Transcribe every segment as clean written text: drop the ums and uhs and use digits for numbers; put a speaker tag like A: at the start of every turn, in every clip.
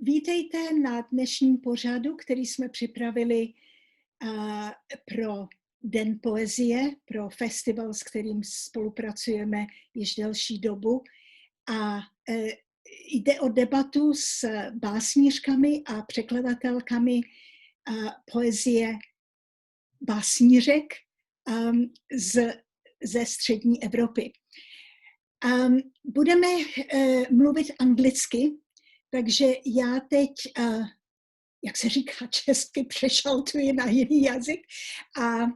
A: Vítejte na dnešním pořadu, který jsme připravili pro Den poezie, pro festival, s kterým spolupracujeme již delší dobu. A jde o debatu s básnířkami a překladatelkami poezie básnířek ze střední Evropy. Budeme mluvit anglicky, takže já teď, jak se říká česky, přešaltuji na jiný jazyk a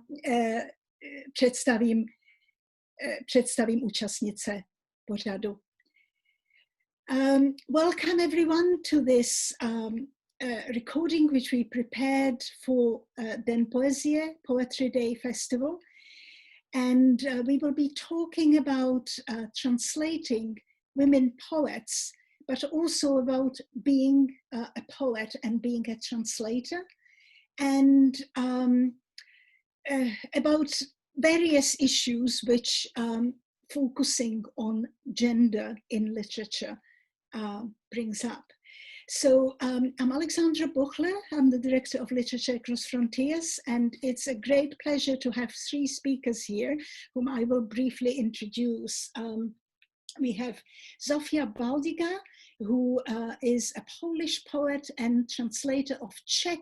A: představím účastnice pořadu. Welcome everyone to this recording which we prepared for Den Poezie, Poetry Day Festival. And we will be talking about translating women poets, but also about being a poet and being a translator, and about various issues which focusing on gender in literature brings up. So I'm Alexandra Büchler, I'm the Director of Literature Across Frontiers, and it's a great pleasure to have three speakers here, whom I will briefly introduce. We have Zofia Baldygou, who is a Polish poet and translator of Czech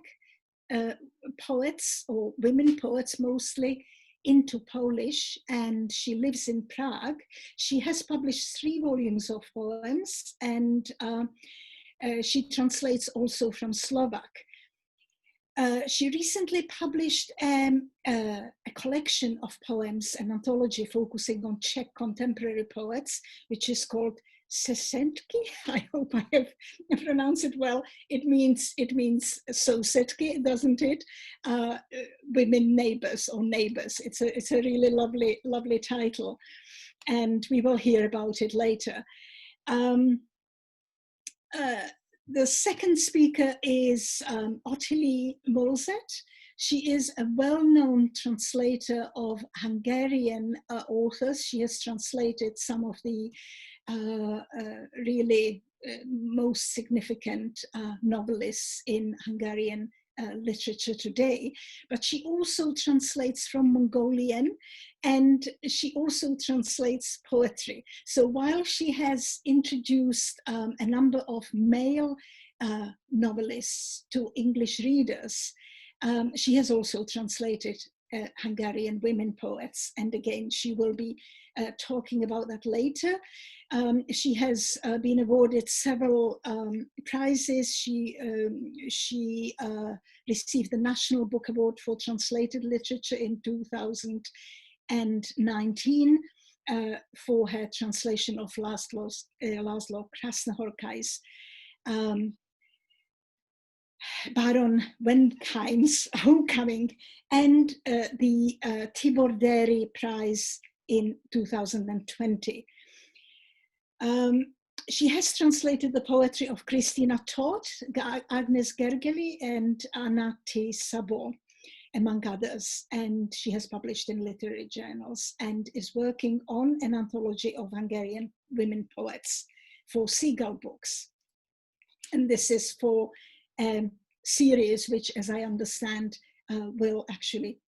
A: poets, or women poets mostly, into Polish, and she lives in Prague. She has published 3 volumes of poems, and she translates also from Slovak. She recently published a collection of poems, an anthology focusing on Czech contemporary poets, which is called Sesenky. I hope I have pronounced it well. It means sousedky, doesn't it? Women neighbors or neighbors. It's a really lovely title, and we will hear about it later. The second speaker is Ottilie Mulzet. She is a well-known translator of Hungarian authors. She has translated some of the really most significant novelists in Hungarian literature today, but she also translates from Mongolian, and she also translates poetry. So while she has introduced a number of male novelists to English readers, she has also translated Hungarian women poets, and again she will be talking about that later. She has been awarded several prizes. She received the National Book Award for Translated Literature in 2019 for her translation of Laszlo Krasnohorkai's Baron Wenheim's Homecoming, and the Tibor Déry Prize in 2020. She has translated the poetry of Kristina Toth, Agnes Gergely, and Anna T. Sabo, among others, and she has published in literary journals and is working on an anthology of Hungarian women poets for Seagull Books. And this is for a series which, as I understand, will actually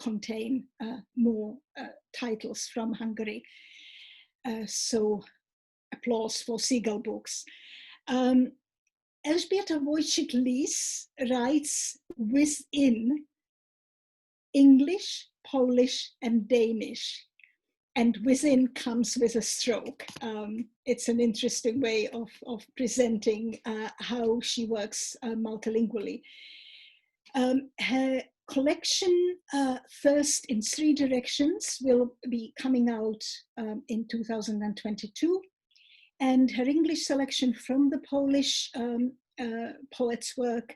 A: contain more titles from Hungary. So applause for Seagull Books. Elżbietou Wojcik-Leese writes within English, Polish, and Danish, and within comes with a stroke. It's an interesting way of presenting how she works multilingually. Her collection, First in 3 Directions, will be coming out in 2022. And her English selection from the Polish poet's work,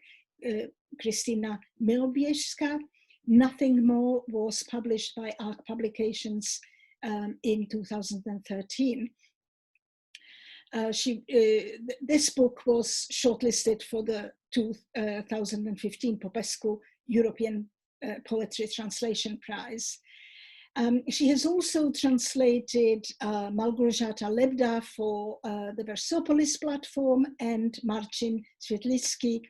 A: Krystyna Milbiejska, Nothing More, was published by ARC Publications in 2013. This book was shortlisted for the 2015 Popescu European Poetry Translation Prize. She has also translated Małgorzata Lebda for the Versopolis platform, and Marcin Świetlicki,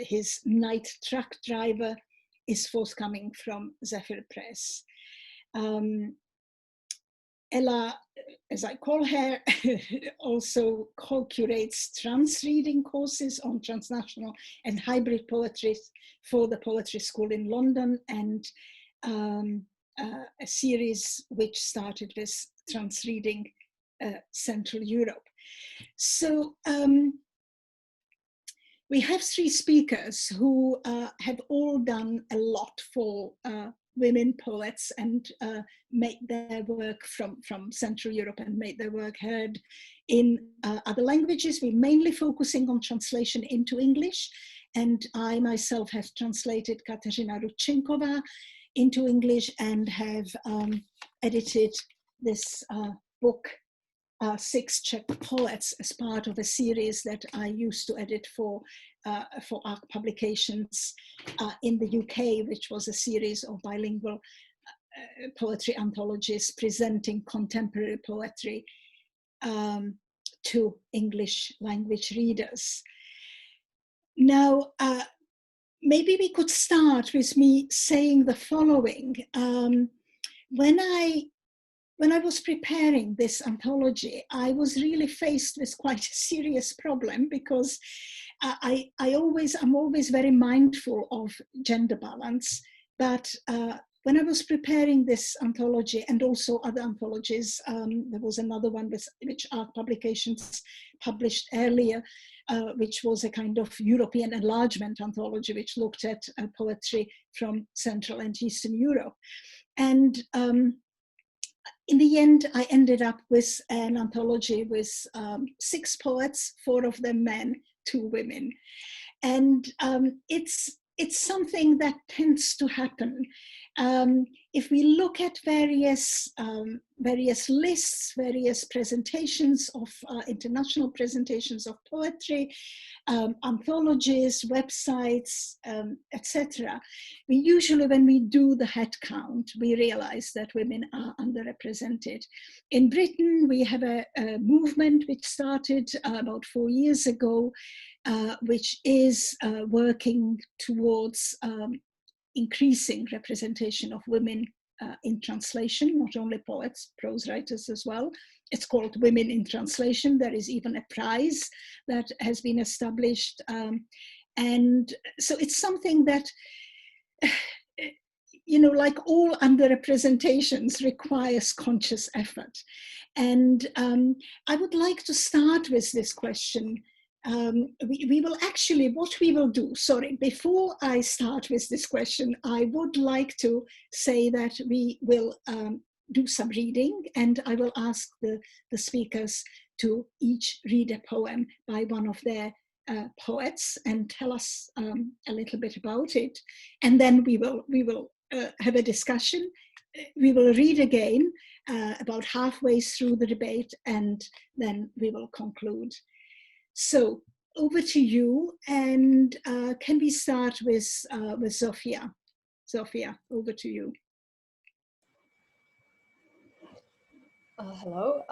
A: his Night Truck Driver, is forthcoming from Zephyr Press. Ella, as I call her, also co-curates trans-reading courses on transnational and hybrid poetry for the Poetry School in London, and a series which started with trans-reading Central Europe. So we have three speakers who have all done a lot for women poets and made their work from Central Europe and made their work heard in other languages. We're mainly focusing on translation into English, and I myself have translated Kateřina Rudčenková into English and have edited this book, 6 Czech Poets, as part of a series that I used to edit for ARC Publications in the UK, which was a series of bilingual poetry anthologies presenting contemporary poetry to English language readers. Now, maybe we could start with me saying the following. When I was preparing this anthology, I was really faced with quite a serious problem, because I'm always very mindful of gender balance. But when I was preparing this anthology and also other anthologies, there was another one which ARC Publications published earlier, which was a kind of European enlargement anthology, which looked at poetry from Central and Eastern Europe. And in the end, I ended up with an anthology with 6 poets, 4 of them men, 2 women. And it's something that tends to happen. If we look at various lists, various presentations of international presentations of poetry, anthologies, websites, etc., we usually, when we do the head count, we realize that women are underrepresented. In Britain, we have a movement which started about 4 years ago, which is working towards increasing representation of women in translation, not only poets, prose writers as well. It's called Women in Translation. There is even a prize that has been established. And so it's something that, like all underrepresentations, requires conscious effort. And I would like to start with this question. We will actually, what we will do, before I start with this question, I would like to say that we will do some reading, and I will ask the speakers to each read a poem by one of their poets and tell us a little bit about it. And then we will have a discussion. We will read again about halfway through the debate, and then we will conclude. So over to you, and can we start with Zofia? Zofia, over to you.
B: Hello,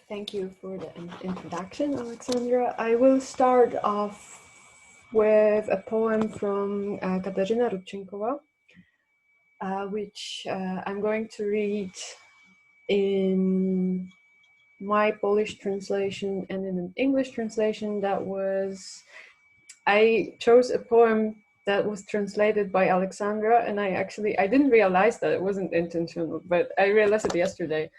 B: thank you for the introduction, Alexandra. I will start off with a poem from Kateřina Rudčenková, which I'm going to read in my Polish translation and in an English translation. I chose a poem that was translated by Alexandra, and I didn't realize that it wasn't intentional, but I realized it yesterday,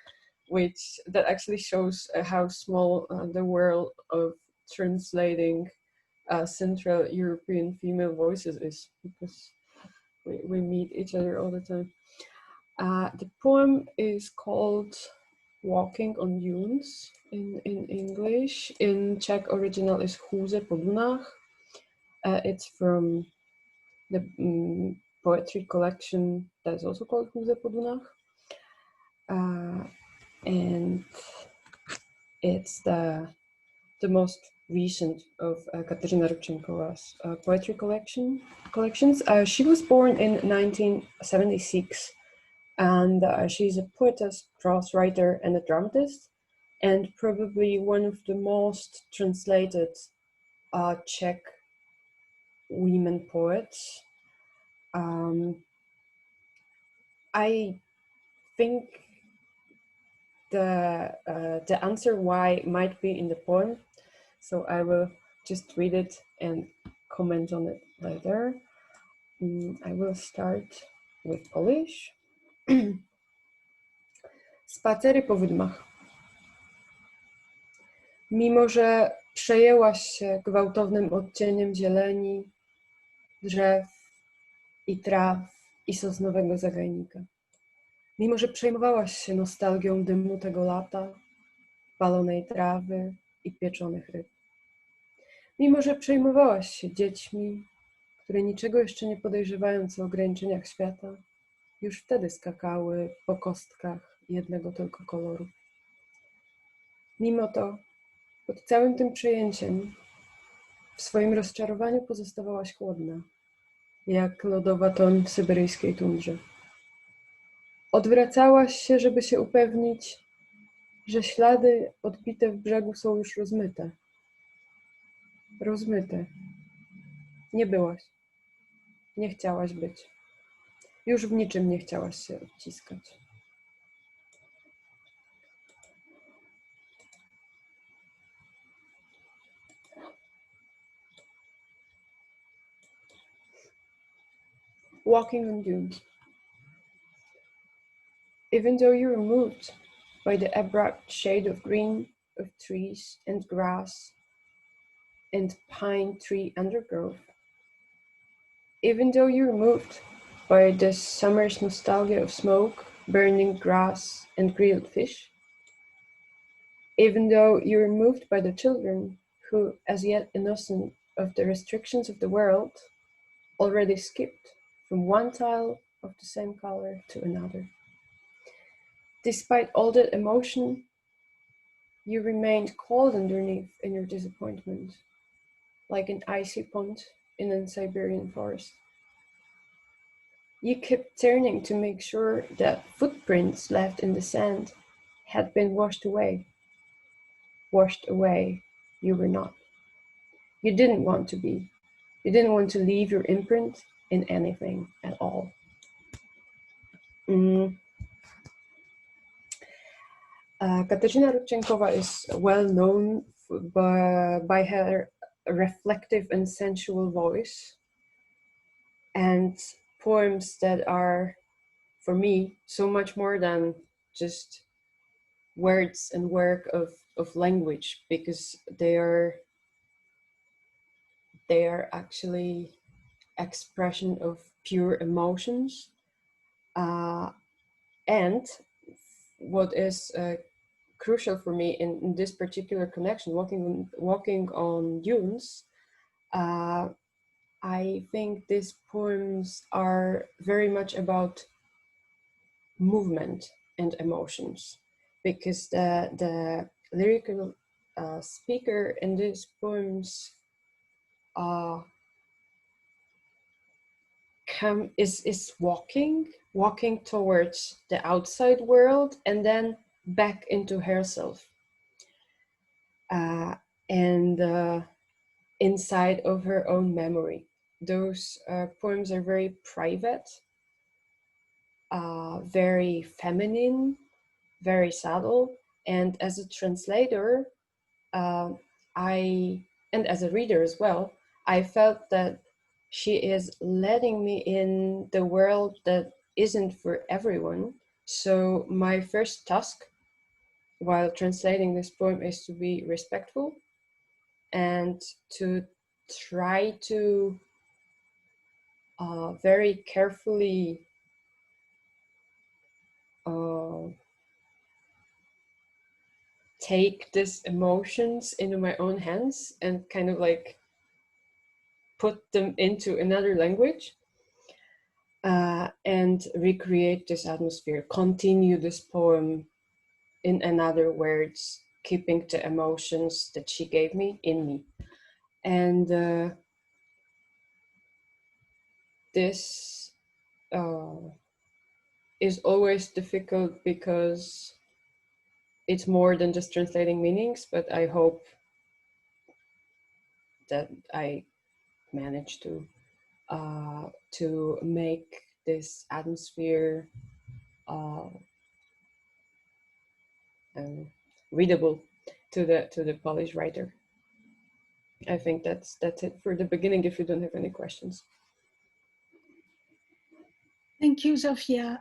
B: that actually shows how small the world of translating Central European female voices is, because we meet each other all the time. The poem is called Walking on Dunes in English. In Czech, original is Chůze po dunách. It's from the poetry collection that is also called Chůze po dunách. And it's the most recent of Kateřina Rudčenková's poetry collections. She was born in 1976 And she's a poetess, prose writer, and a dramatist, and probably one of the most translated Czech women poets. I think the answer why might be in the poem, so I will just read it and comment on it later. I will start with Polish. Spacery po wydmach. Mimo że przejęłaś się gwałtownym odcieniem zieleni, drzew i traw i sosnowego zagajnika. Mimo że przejmowałaś się nostalgią dymu tego lata, palonej trawy i pieczonych ryb. Mimo że przejmowałaś się dziećmi, które niczego jeszcze nie podejrzewając o ograniczeniach świata, już wtedy skakały po kostkach jednego tylko koloru. Mimo to, pod całym tym przejęciem, w swoim rozczarowaniu pozostawałaś chłodna, jak lodowa toń w syberyjskiej tundrze. Odwracałaś się, żeby się upewnić, że ślady odbite w brzegu są już rozmyte. Rozmyte. Nie byłaś. Nie chciałaś być. Już w niczym nie chciałaś się odciskać. Walking on dunes. Even though you were moved by the abrupt shade of green of trees and grass and pine tree undergrowth, even though you were moved by the summer's nostalgia of smoke, burning grass and grilled fish, even though you were moved by the children who, as yet innocent of the restrictions of the world, already skipped from one tile of the same color to another. Despite all that emotion, you remained cold underneath in your disappointment, like an icy pond in a Siberian forest. You kept turning to make sure that footprints left in the sand had been washed away. Washed away, you were not. You didn't want to be. You didn't want to leave your imprint in anything at all. Katarzyna Rodczenkowa is well known by her reflective and sensual voice and poems that are, for me, so much more than just words and work of language, because they are actually expression of pure emotions. And what is crucial for me in this particular connection, walking on dunes, I think these poems are very much about movement and emotions, because the lyrical speaker in these poems is walking towards the outside world and then back into herself, and inside of her own memory. Those poems are very private, very feminine, very subtle, and as a translator, and as a reader as well, I felt that she is letting me in the world that isn't for everyone. So my first task while translating this poem is to be respectful and to try to very carefully take these emotions into my own hands and kind of like put them into another language, and recreate this atmosphere, continue this poem in another words, keeping the emotions that she gave me in me. And this is always difficult because it's more than just translating meanings, but I hope that I manage to make this atmosphere readable to the Polish writer. I think that's it for the beginning, if you don't have any questions.
A: Thank you, Zofia.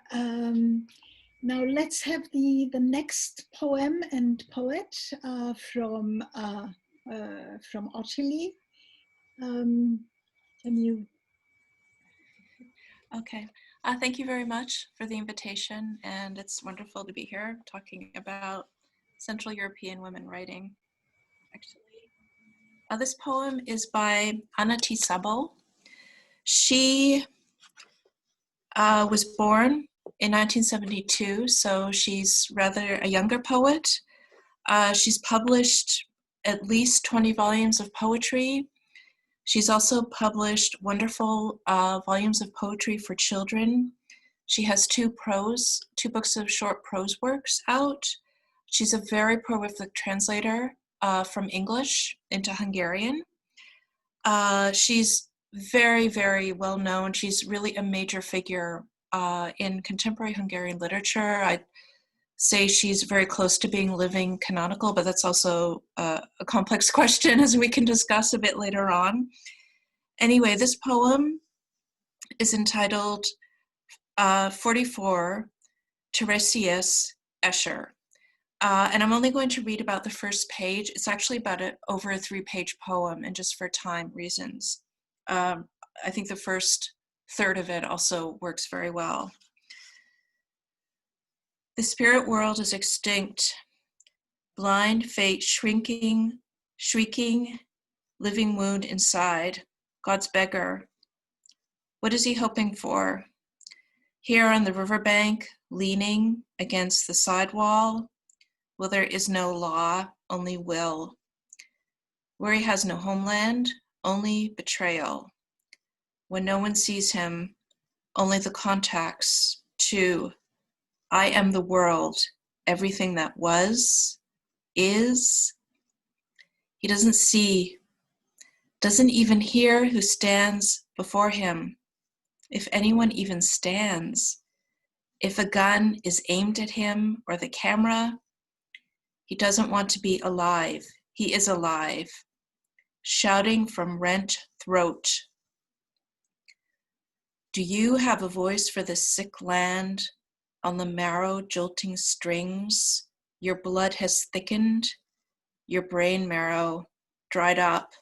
A: Now let's have the next poem and poet from Ottilie. Can you?
C: Okay. Thank you very much for the invitation, and it's wonderful to be here talking about Central European women writing. Actually, this poem is by Anna T. Sabo. She was born in 1972, so she's rather a younger poet. She's published at least 20 volumes of poetry. She's also published wonderful volumes of poetry for children. She has two books of short prose works out. She's a very prolific translator from English into Hungarian. She's very, very well known. She's really a major figure in contemporary Hungarian literature. I'd say she's very close to being living canonical, but that's also a complex question, as we can discuss a bit later on. Anyway, this poem is entitled 44 Tiresias Escher. And I'm only going to read about the first page. It's actually about over a 3-page poem, and just for time reasons. I think the first third of it also works very well. The spirit world is extinct, blind fate shrieking, living wound inside, God's beggar. What is he hoping for? Here on the riverbank, leaning against the sidewall, well, there is no law, only will. Where he has no homeland, only betrayal. When no one sees him, only the contacts to I am the world, everything that was, is. He doesn't see, doesn't even hear who stands before him, if anyone even stands. If a gun is aimed at him or the camera, he doesn't want to be alive. He is alive, shouting from rent throat. Do you have a voice for the sick land? On the marrow jolting strings, your blood has thickened, your brain marrow dried up.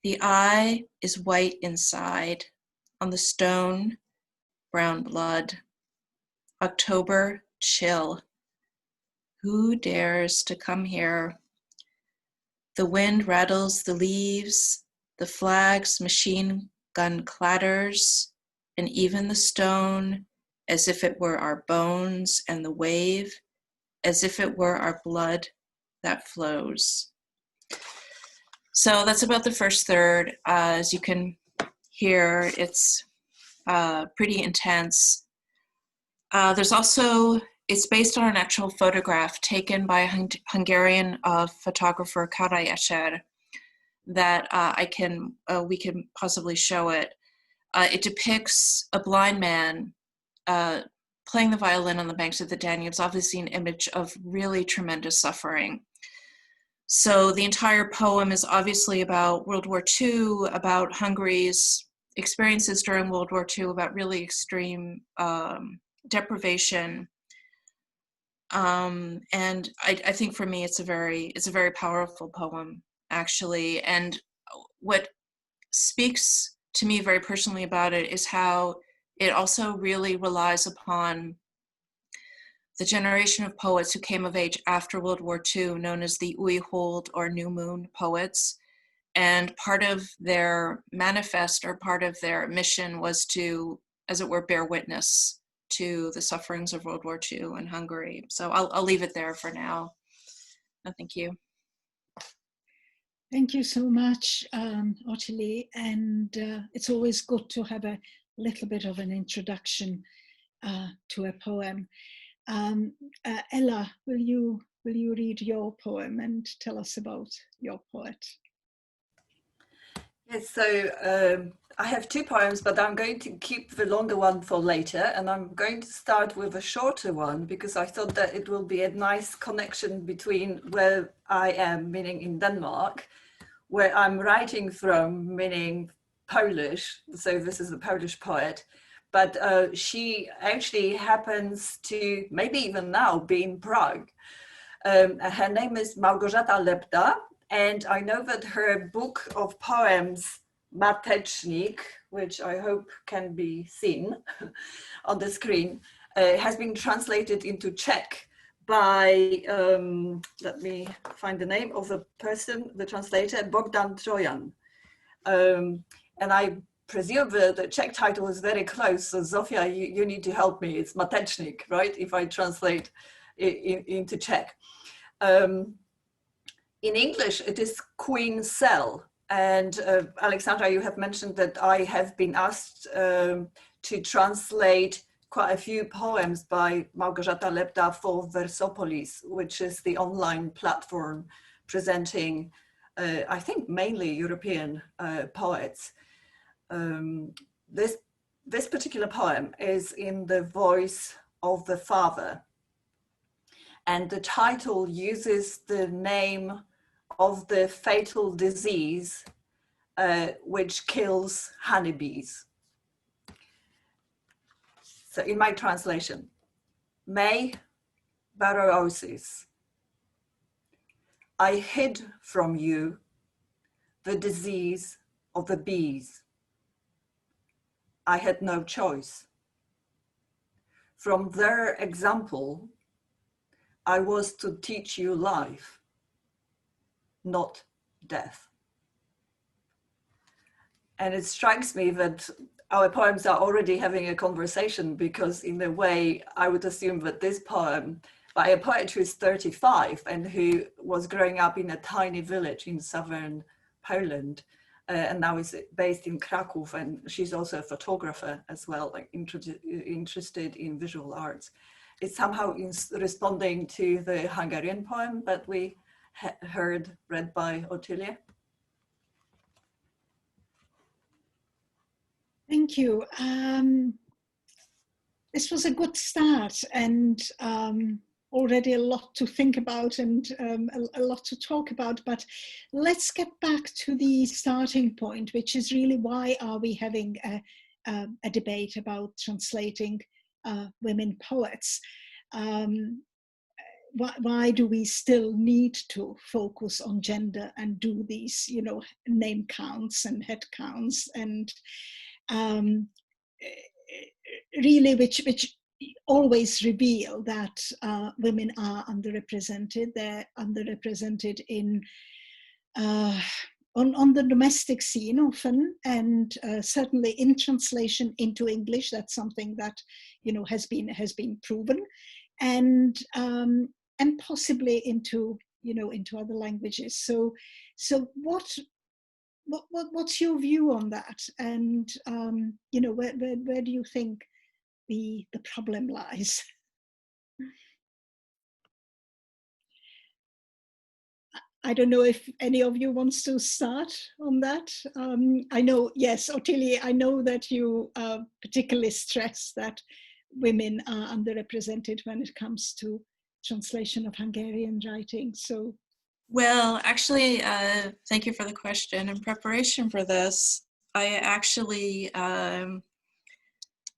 C: The eye is white inside, on the stone, brown blood. October chill. Who dares to come here? The wind rattles the leaves, the flag's machine gun clatters, and even the stone, as if it were our bones, and the wave, as if it were our blood that flows. So that's about the first third. As you can hear, it's pretty intense. There's also, it's based on an actual photograph taken by a Hungarian photographer, Karai Escher, that we can possibly show it. It depicts a blind man playing the violin on the banks of the Danube. It's obviously an image of really tremendous suffering. So the entire poem is obviously about World War II, about Hungary's experiences during World War II, about really extreme deprivation. And I think for me, it's a very powerful poem, actually. And what speaks to me very personally about it is how it also really relies upon the generation of poets who came of age after World War II, known as the Újhold or New Moon poets. And part of their manifest, or part of their mission, was to, as it were, bear witness to the sufferings of World War II in Hungary. So I'll leave it there for now. No, thank you.
A: Thank you so much, Ottilie. And it's always good to have a little bit of an introduction to a poem. Ella, will you read your poem and tell us about your poet?
D: Yes, so I have two poems, but I'm going to keep the longer one for later, and I'm going to start with a shorter one because I thought that it will be a nice connection between where I am, meaning in Denmark, where I'm writing from, meaning Polish. So this is a Polish poet, but she actually happens to, maybe even now, be in Prague. Her name is Małgorzata Lepta, and I know that her book of poems, Matecznik, which I hope can be seen on the screen, has been translated into Czech by, let me find the name of the person, the translator, Bogdan Trojan. And I presume the Czech title is very close, so Zofia, you need to help me. It's Matecznik, right? If I translate into Czech. In English, it is Queen Cell. And Alexandra, you have mentioned that I have been asked to translate quite a few poems by Małgorzata Lepta for Versopolis, which is the online platform presenting, I think, mainly European poets. This particular poem is in the voice of the father. And the title uses the name of the fatal disease which kills honeybees. So in my translation, May Baroosis, I hid from you the disease of the bees. I had no choice. From their example, I was to teach you life, not death. And it strikes me that our poems are already having a conversation, because in a way, I would assume that this poem by a poet who is 35 and who was growing up in a tiny village in southern Poland, and now is based in Kraków, and she's also a photographer as well, like interested in visual arts. It's somehow responding to the Hungarian poem that we heard read by Ottilie.
A: Thank you. This was a good start, and already a lot to think about and a lot to talk about, but let's get back to the starting point, which is really why are we having a debate about translating women poets? Why do we still need to focus on gender and do these, you know, name counts and head counts, and really which always reveal that women are underrepresented. They're underrepresented in on the domestic scene often, and certainly in translation into English. That's something that, you know, has been proven, and possibly into, you know, into other languages. So what's your view on that? And you know, where do you think the problem lies? I don't know if any of you wants to start on that. I know, yes, Ottilie, I know that you particularly stress that women are underrepresented when it comes to translation of Hungarian writing. So,
C: well, actually, thank you for the question. In preparation for this, I actually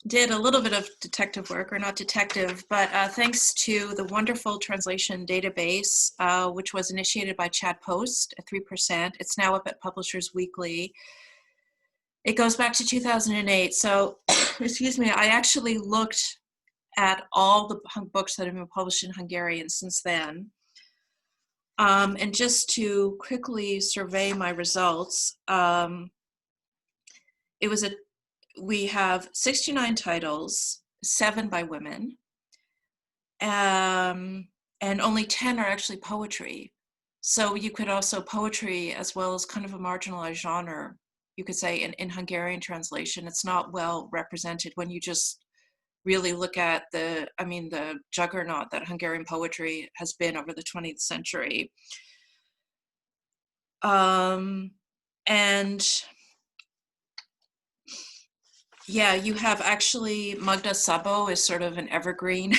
C: did a little bit of detective work, or not detective, but thanks to the wonderful translation database, which was initiated by Chad Post at 3%. It's now up at Publishers Weekly. It goes back to 2008. So, excuse me, I actually looked at all the books that have been published in Hungarian since then. And just to quickly survey my results, we have 69 titles, 7 by women, and only 10 are actually poetry. So you could also poetry as well as kind of a marginalized genre, you could say, in Hungarian translation. It's not well represented when you just really look at the juggernaut that Hungarian poetry has been over the 20th century. And yeah, you have actually Magda Szabó is sort of an evergreen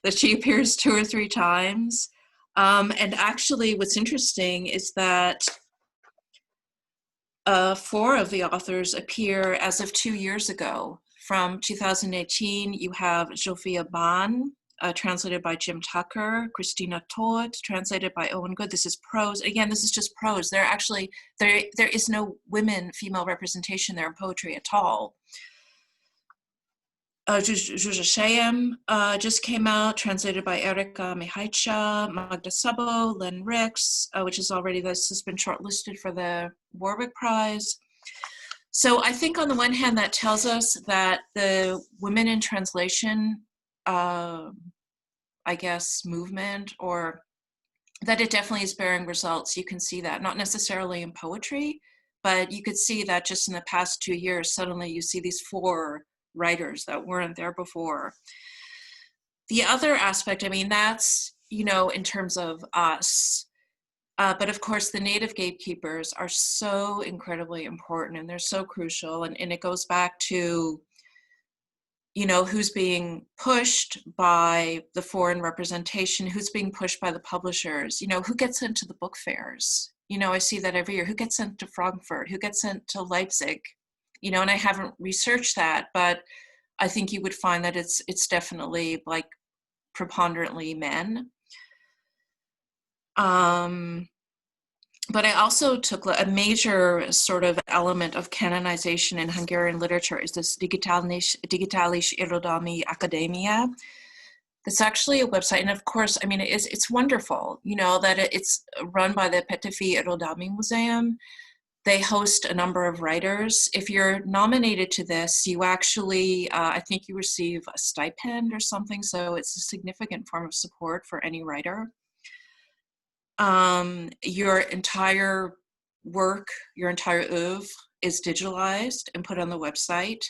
C: that she appears 2 or 3 times. And actually what's interesting is that 4 of the authors appear as of 2 years ago. From 2018, you have Zofia Bán, translated by Jim Tucker, Christina Todt, translated by Owen Good. This is prose. Again, this is just prose. There is no female representation there in poetry at all. Zsuzsa Selyem just came out, translated by Erika Mihajca, Magda Szabó, Len Rix, which is already, this has been shortlisted for the Warwick Prize. So I think on the one hand, that tells us that the women in translation, I guess, movement, or that it definitely is bearing results. You can see that, not necessarily in poetry, but you could see that just in the past 2 years, suddenly you see these 4 writers that weren't there before. The other aspect, I mean, that's, you know, in terms of us, but of course the native gatekeepers are so incredibly important and they're so crucial. And it goes back to, you know, who's being pushed by the foreign representation, who's being pushed by the publishers, you know, who gets into the book fairs. You know, I see that every year, who gets sent to Frankfurt, who gets sent to Leipzig, you know, and I haven't researched that, but I think you would find that it's definitely like preponderantly men. But I also took a major sort of element of canonization in Hungarian literature is this Digitális Irodalmi Akadémia. It's actually a website, and of course, I mean, it's wonderful, you know, that it's run by the Petőfi Irodalmi Museum. They host a number of writers. If you're nominated to this, you actually, I think you receive a stipend or something, so it's a significant form of support for any writer. Your entire work, your entire oeuvre is digitalized and put on the website.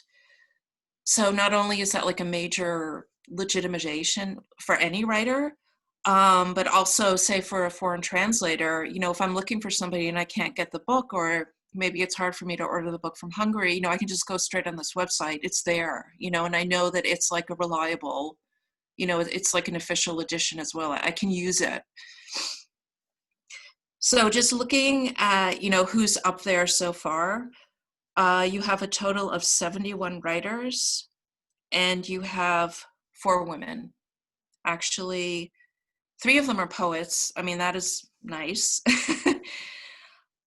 C: So not only is that like a major legitimization for any writer, but also say for a foreign translator, you know, if I'm looking for somebody and I can't get the book, or maybe it's hard for me to order the book from Hungary, you know, I can just go straight on this website. It's there, you know, and I know that it's like a reliable, you know, it's like an official edition as well. I can use it. So just looking at, you know, who's up there so far, you have a total of 71 writers, and you have 4 women. Actually, 3 of them are poets. I mean, that is nice.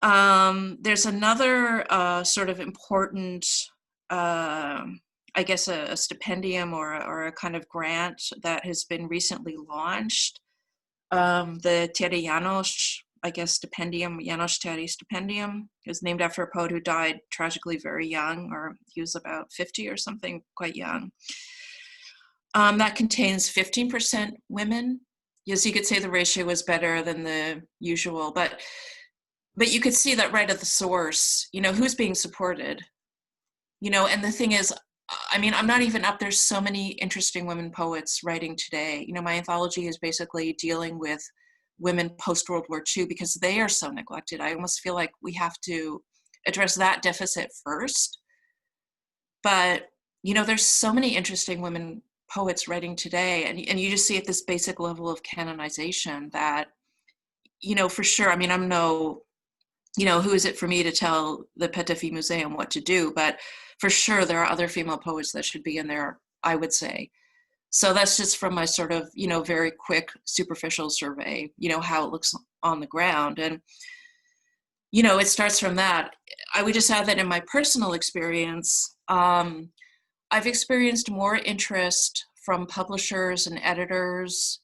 C: There's another sort of important, I guess, a stipendium or a kind of grant that has been recently launched. The Tere János, I guess, stipendium, János Tere stipendium, is named after a poet who died tragically very young, or he was about 50 or something, quite young. That contains 15% women. Yes, you could say the ratio was better than the usual, but you could see that right at the source, you know, who's being supported, you know, and the thing is, I mean, I'm not even up, there's so many interesting women poets writing today. You know, my anthology is basically dealing with women post-World War II because they are so neglected. I almost feel like we have to address that deficit first. But, you know, there's so many interesting women poets writing today, and you just see at this basic level of canonization that, you know, for sure, I mean, I'm no, you know, who is it for me to tell the Petőfi Museum what to do, but for sure there are other female poets that should be in there, I would say. So that's just from my sort of, you know, very quick superficial survey, you know, how it looks on the ground. And, you know, it starts from that. I would just add that in my personal experience, I've experienced more interest from publishers and editors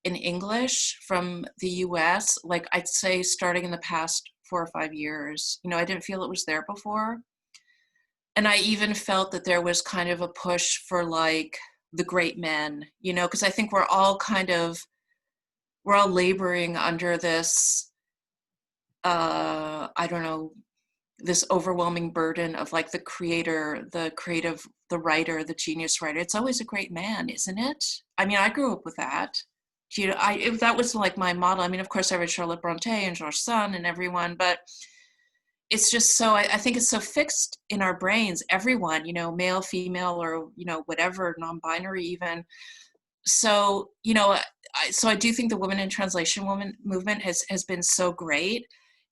C: in English from the US, like I'd say starting in the past 4 or 5 years. You know, I didn't feel it was there before. And I even felt that there was kind of a push for like the great men, you know, because I think we're all laboring under this, I don't know, this overwhelming burden of like the creator, the creative, the writer, the genius writer. It's always a great man, isn't it? I mean, I grew up with that. You know, that was like my model. I mean, of course I read Charlotte Bronte and George Sand and everyone, but it's just so, I think it's so fixed in our brains, everyone, you know, male, female, or, you know, whatever, non-binary even. So, you know, I do think the Women in Translation movement has been so great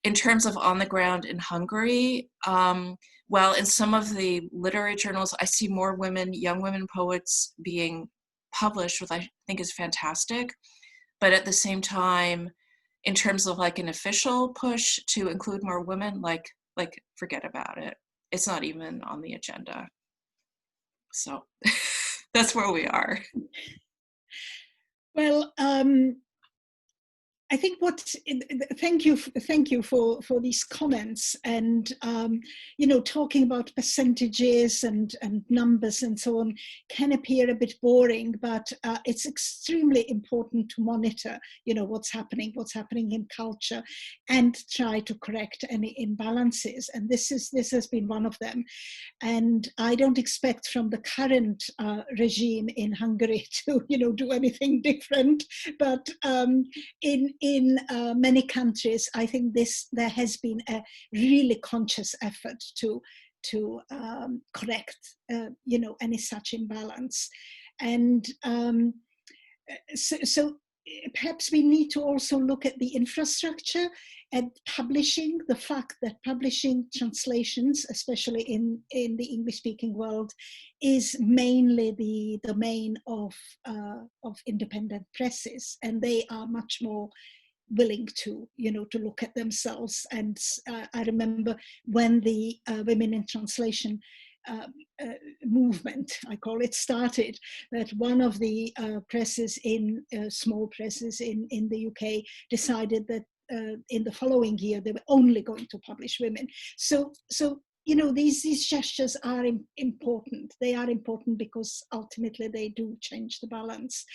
C: in terms of on the ground in Hungary. Well, in some of the literary journals, I see more women, young women poets being published, which I think is fantastic. But at the same time, in terms of like an official push to include more women, like forget about it. It's not even on the agenda. So that's where we are.
A: Well, I think thank you for these comments, and you know, talking about percentages and numbers and so on can appear a bit boring, but it's extremely important to monitor, you know, what's happening in culture, and try to correct any imbalances. And this has been one of them. And I don't expect from the current regime in Hungary to, you know, do anything different, but in many countries, I think there has been a really conscious effort to correct, you know, any such imbalance. And so perhaps we need to also look at the infrastructure and publishing, the fact that publishing translations, especially in the English-speaking world, is mainly the domain of independent presses, and they are much more willing to, you know, to look at themselves. And I remember when the Women in Translation movement, I call it, started, that one of the presses small presses in the UK decided that in the following year they were only going to publish women. So you know, these gestures are important. They are important because ultimately they do change the balance.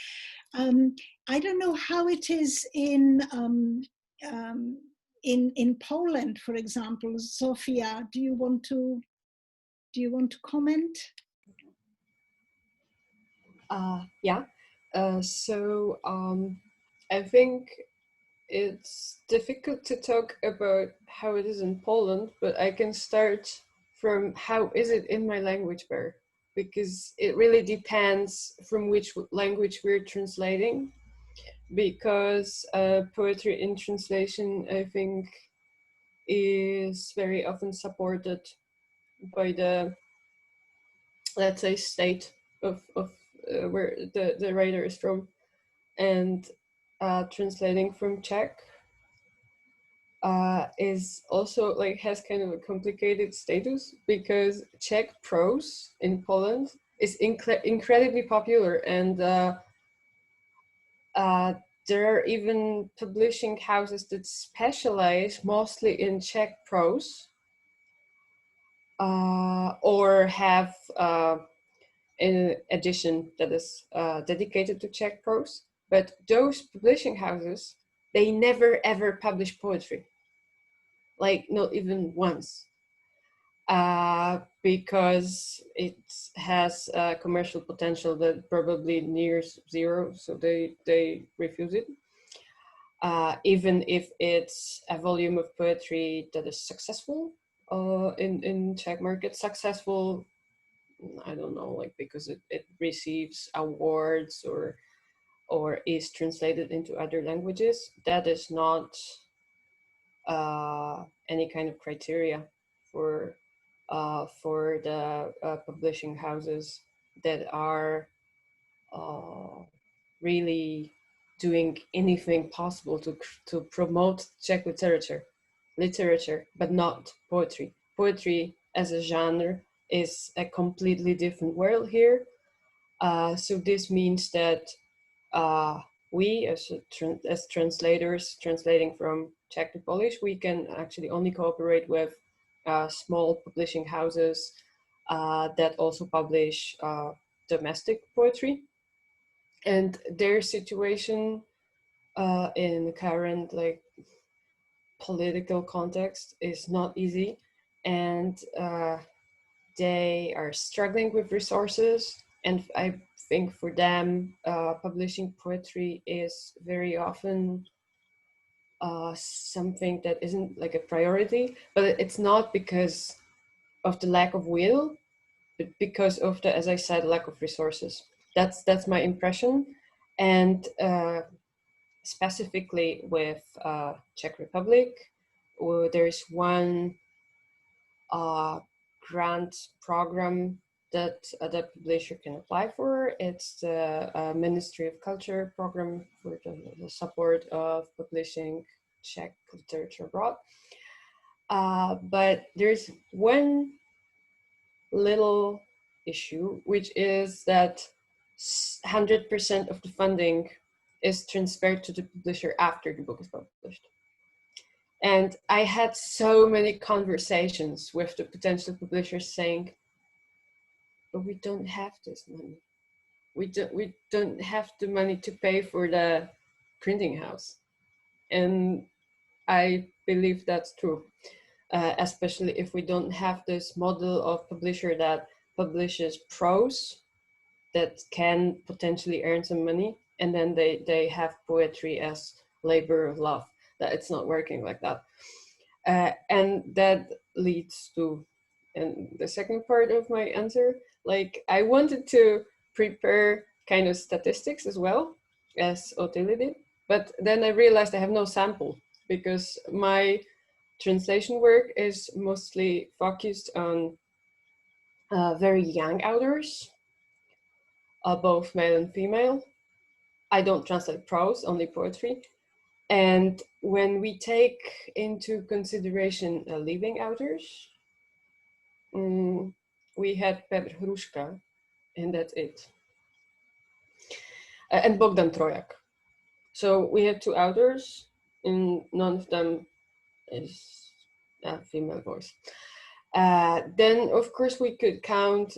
A: I don't know how it is in Poland, for example. Zofia, do you want to comment?
B: Yeah. So I think it's difficult to talk about how it is in Poland, but I can start from how is it in my language bar, because it really depends from which language we're translating, because poetry in translation, I think, is very often supported by the, let's say, state of where the writer is from. And translating from Czech is also like has kind of a complicated status, because Czech prose in Poland is incredibly popular, and there are even publishing houses that specialize mostly in Czech prose, or have an edition that is dedicated to Czech prose. But those publishing houses, they never ever publish poetry, like not even once, because it has commercial potential that probably nears zero, so they refuse it. Even if it's a volume of poetry that is successful in Czech market, successful, I don't know, like because it receives awards or is translated into other languages, that is not any kind of criteria for the publishing houses that are really doing anything possible to promote Czech literature, but not poetry. Poetry as a genre is a completely different world here. So this means that we as translators translating from Czech to Polish, we can actually only cooperate with small publishing houses that also publish domestic poetry. And their situation in the current like political context is not easy, and they are struggling with resources. And I think for them, publishing poetry is very often something that isn't like a priority, but it's not because of the lack of will, but because of the, as I said, lack of resources. That's my impression. And specifically with Czech Republic, there's one grant program that the publisher can apply for. It's the Ministry of Culture program for the support of publishing Czech literature abroad. But there's one little issue, which is that 100% of the funding is transferred to the publisher after the book is published. And I had so many conversations with the potential publishers saying, but we don't have this money. We don't have the money to pay for the printing house. And I believe that's true, especially if we don't have this model of publisher that publishes prose that can potentially earn some money, and then they have poetry as labor of love. That it's not working like that. And that leads to, and the second part of my answer, like I wanted to prepare kind of statistics as well as Ottilie did, but then I realized I have no sample because my translation work is mostly focused on very young authors, both male and female. I don't translate prose, only poetry. And when we take into consideration living authors, we had Petr Hruška, and that's it. And Bogdan Trojak. So we have two authors, and none of them is a female voice. Then, of course, we could count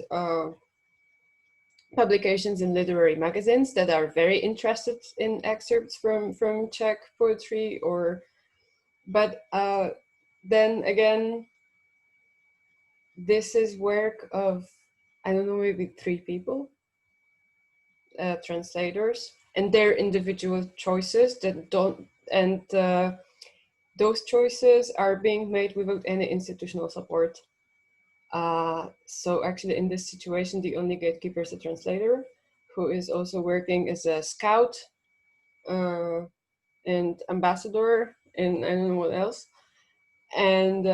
B: publications in literary magazines that are very interested in excerpts from Czech poetry, but then again, this is work of, I don't know, maybe 3 people, translators, and their individual choices that don't, and those choices are being made without any institutional support. So actually in this situation, the only gatekeeper is the translator, who is also working as a scout and ambassador, and I don't know what else. And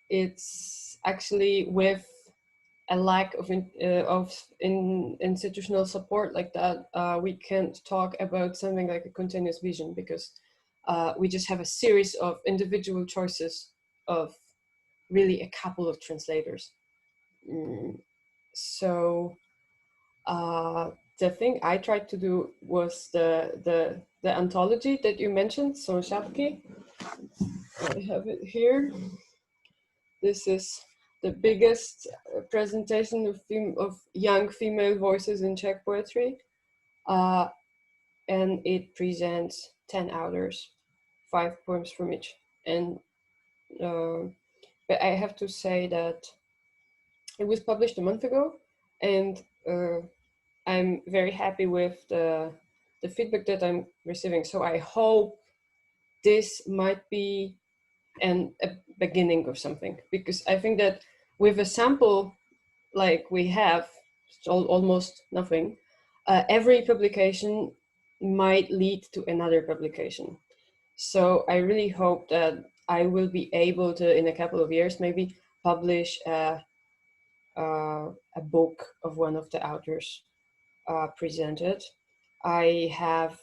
B: it's actually with a lack of institutional support like that, we can't talk about something like a continuous vision, because we just have a series of individual choices of really a couple of translators. So the thing I tried to do was the anthology that you mentioned, Sąsiadki. I have it here. This is the biggest presentation of young female voices in Czech poetry. And it presents 10 authors, 5 poems from each. And but I have to say that it was published a month ago, and I'm very happy with the feedback that I'm receiving. So I hope this might be a beginning of something, because I think that with a sample like we have, almost nothing, every publication might lead to another publication. So I really hope that I will be able to, in a couple of years, maybe publish a book of one of the authors presented. I have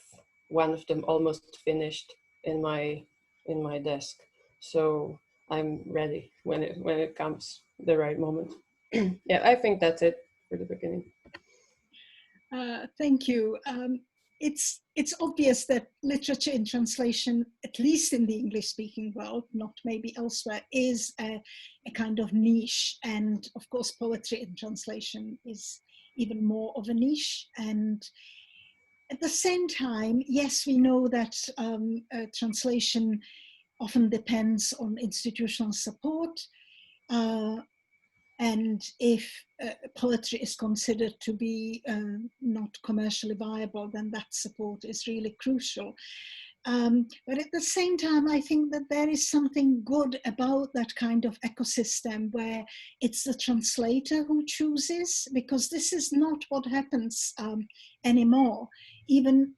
B: one of them almost finished in my desk, so I'm ready when it comes the right moment. Yeah, I think that's it for the beginning.
A: Thank you. It's obvious that literature in translation, at least in the English-speaking world, not maybe elsewhere, is a kind of niche. And of course, poetry in translation is even more of a niche. And at the same time, yes, we know that translation often depends on institutional support. And if poetry is considered to be not commercially viable, then that support is really crucial. But at the same time, I think that there is something good about that kind of ecosystem where it's the translator who chooses, because this is not what happens anymore. Even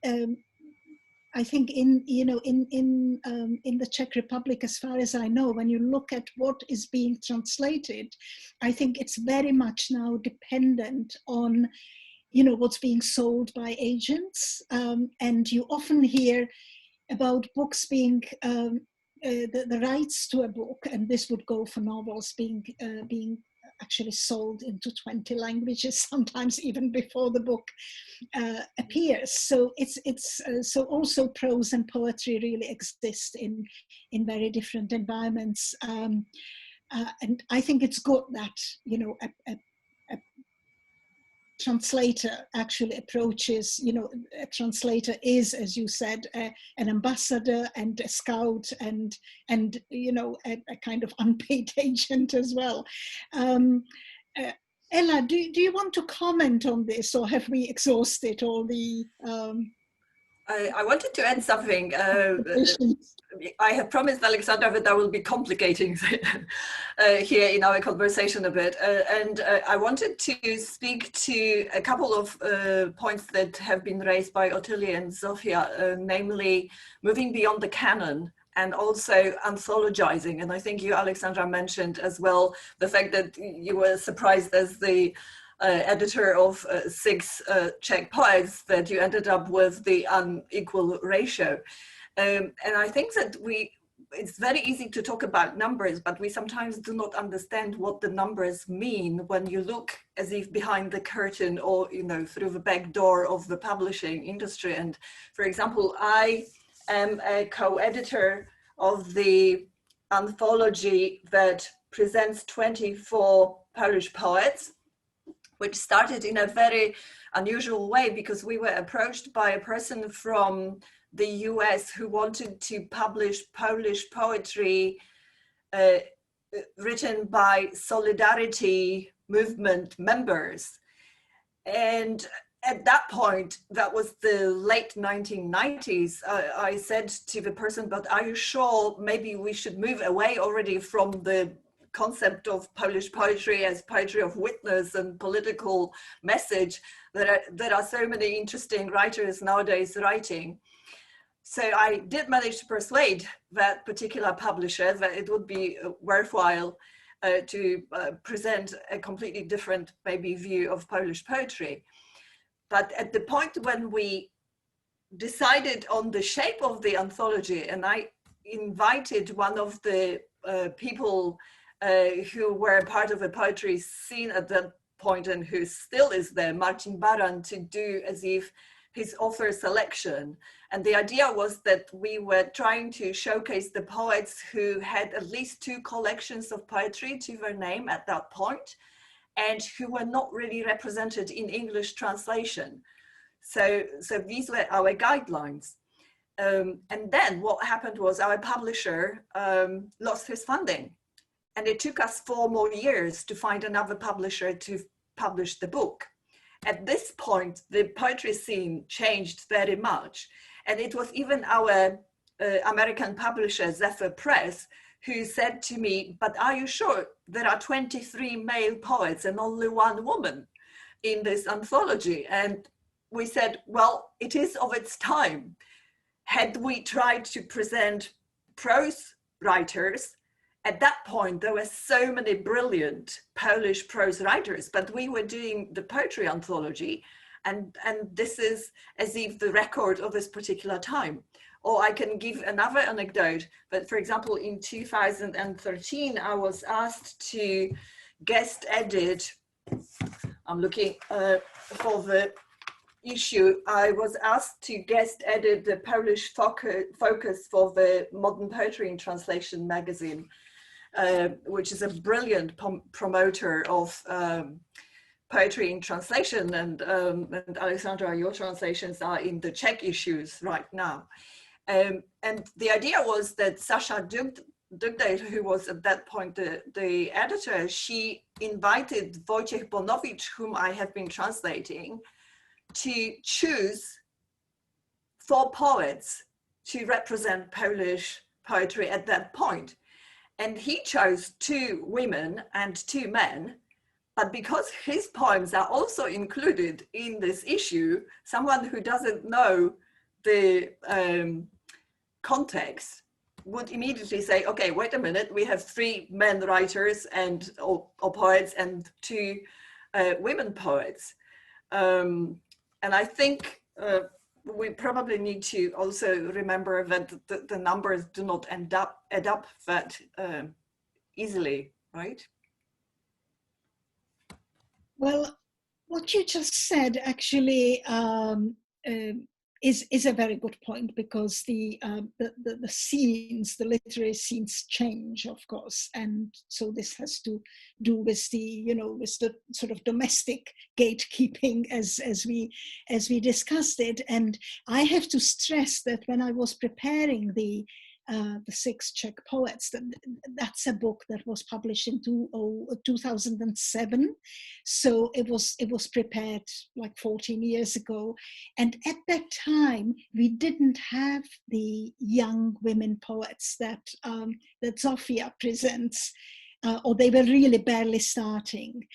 A: I think in the Czech Republic, as far as I know, when you look at what is being translated, I think it's very much now dependent on what's being sold by agents, and you often hear about books being the rights to a book, and this would go for novels being actually sold into 20 languages, sometimes even before the book appears. So so also prose and poetry really exist in very different environments, and I think it's good that a translator actually approaches, a translator is, as you said, an ambassador and a scout and a kind of unpaid agent as well. Ella, do you want to comment on this, or have we exhausted all the
D: I wanted to add something. I have promised Alexandra that I will be complicating here in our conversation a bit. And I wanted to speak to a couple of points that have been raised by Ottilie and Zofia, namely moving beyond the canon and also anthologizing. And I think you, Alexandra, mentioned as well the fact that you were surprised as the editor of 6 Czech poets that you ended up with the unequal ratio. And I think that it's very easy to talk about numbers, but we sometimes do not understand what the numbers mean when you look as if behind the curtain or, through the back door of the publishing industry. And for example, I am a co-editor of the anthology that presents 24 Polish poets, which started in a very unusual way because we were approached by a person from the US who wanted to publish Polish poetry written by Solidarity movement members. And at that point, that was the late 1990s, I said to the person, but are you sure maybe we should move away already from the concept of Polish poetry as poetry of witness and political message? There are so many interesting writers nowadays writing. So I did manage to persuade that particular publisher that it would be worthwhile to present a completely different maybe view of Polish poetry. But at the point when we decided on the shape of the anthology, and I invited one of the people who were part of a poetry scene at that point and who still is there, Marcin Baran, to do as if his author selection. And the idea was that we were trying to showcase the poets who had at least 2 collections of poetry to their name at that point, and who were not really represented in English translation. So these were our guidelines. And then what happened was our publisher lost his funding. And it took us 4 more years to find another publisher to publish the book. At this point, the poetry scene changed very much. And it was even our American publisher, Zephyr Press, who said to me, but are you sure there are 23 male poets and only 1 woman in this anthology? And we said, well, it is of its time. Had we tried to present prose writers, at that point, there were so many brilliant Polish prose writers, but we were doing the poetry anthology, and this is as if the record of this particular time. Or I can give another anecdote, but for example, in 2013, I was asked to guest edit, I'm looking for the issue, I was asked to guest edit the Polish focus for the Modern Poetry in Translation magazine, which is a brilliant promoter of poetry in translation. And Alexandra, your translations are in the Czech issues right now. And the idea was that Sasha Dugdale, who was at that point the editor, she invited Wojciech Bonowicz, whom I have been translating, to choose 4 poets to represent Polish poetry at that point. And he chose 2 women and 2 men, but because his poems are also included in this issue, someone who doesn't know the context would immediately say, okay, wait a minute, we have 3 men writers and or poets and 2 women poets. And I think we probably need to also remember that the numbers do not add up that easily, right?
A: Well, what you just said actually is a very good point, because the scenes, the literary scenes change, of course, and so this has to do with the with the sort of domestic gatekeeping as we discussed it. And I have to stress that when I was preparing the 6 Czech poets, that's a book that was published in 2007, so it was prepared like 14 years ago, and at that time we didn't have the young women poets that Zofia presents, or they were really barely starting.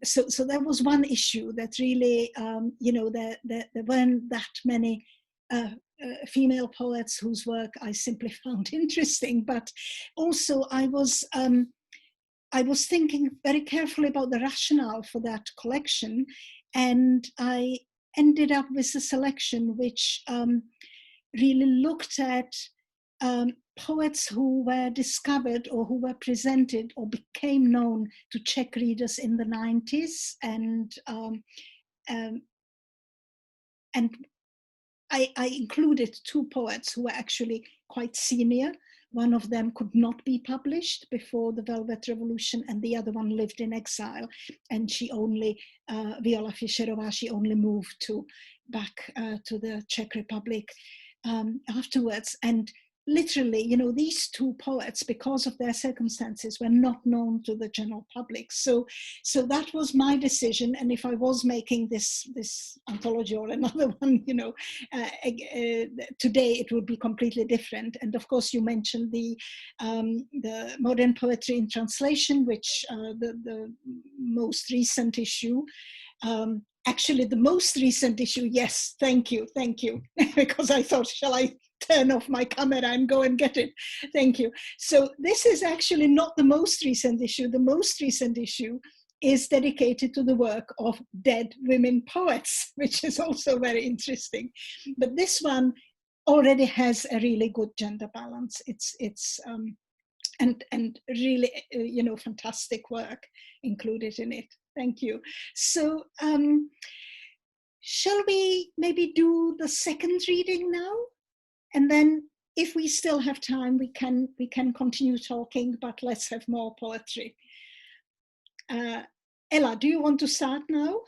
A: So there was one issue that really there weren't that many female poets whose work I simply found interesting, but also I was thinking very carefully about the rationale for that collection, and I ended up with a selection which really looked at poets who were discovered or who were presented or became known to Czech readers in the 90s, and I included 2 poets who were actually quite senior. One of them could not be published before the Velvet Revolution, and the other one lived in exile. And she only, Viola Fischerová, she only moved back to the Czech Republic afterwards. And literally, these 2 poets, because of their circumstances, were not known to the general public. So that was my decision. And if I was making this anthology or another one, today it would be completely different. And of course, you mentioned the modern poetry in translation, which the most recent issue. Actually, the most recent issue, yes, thank you, because I thought, shall I turn off my camera and go and get it? Thank you. So this is actually not the most recent issue. The most recent issue is dedicated to the work of dead women poets, which is also very interesting. But this one already has a really good gender balance. It's and really, fantastic work included in it. Thank you. So shall we maybe do the second reading now? And then if we still have time, we can continue talking, but let's have more poetry. Ella, do you want to start now?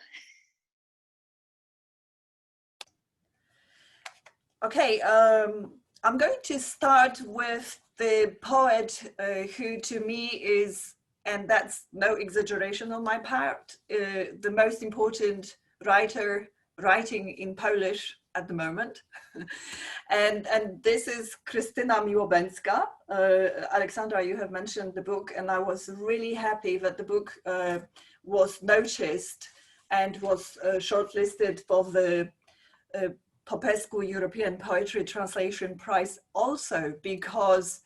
D: Okay, I'm going to start with the poet who to me is, and that's no exaggeration on my part, the most important writer writing in Polish at the moment. and this is Krystyna Miłobęcka. Alexandra, you have mentioned the book, and I was really happy that the book was noticed and was shortlisted for the Popescu European Poetry Translation Prize also, because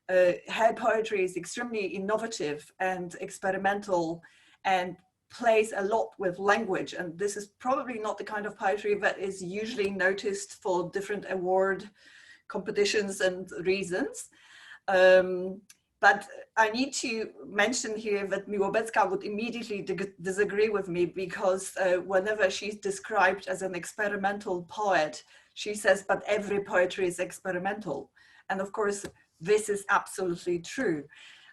D: her poetry is extremely innovative and experimental and plays a lot with language. And this is probably not the kind of poetry that is usually noticed for different award competitions and reasons. But I need to mention here that Miłobęcka would immediately disagree with me, because whenever she's described as an experimental poet, she says, but every poetry is experimental. And of course, this is absolutely true.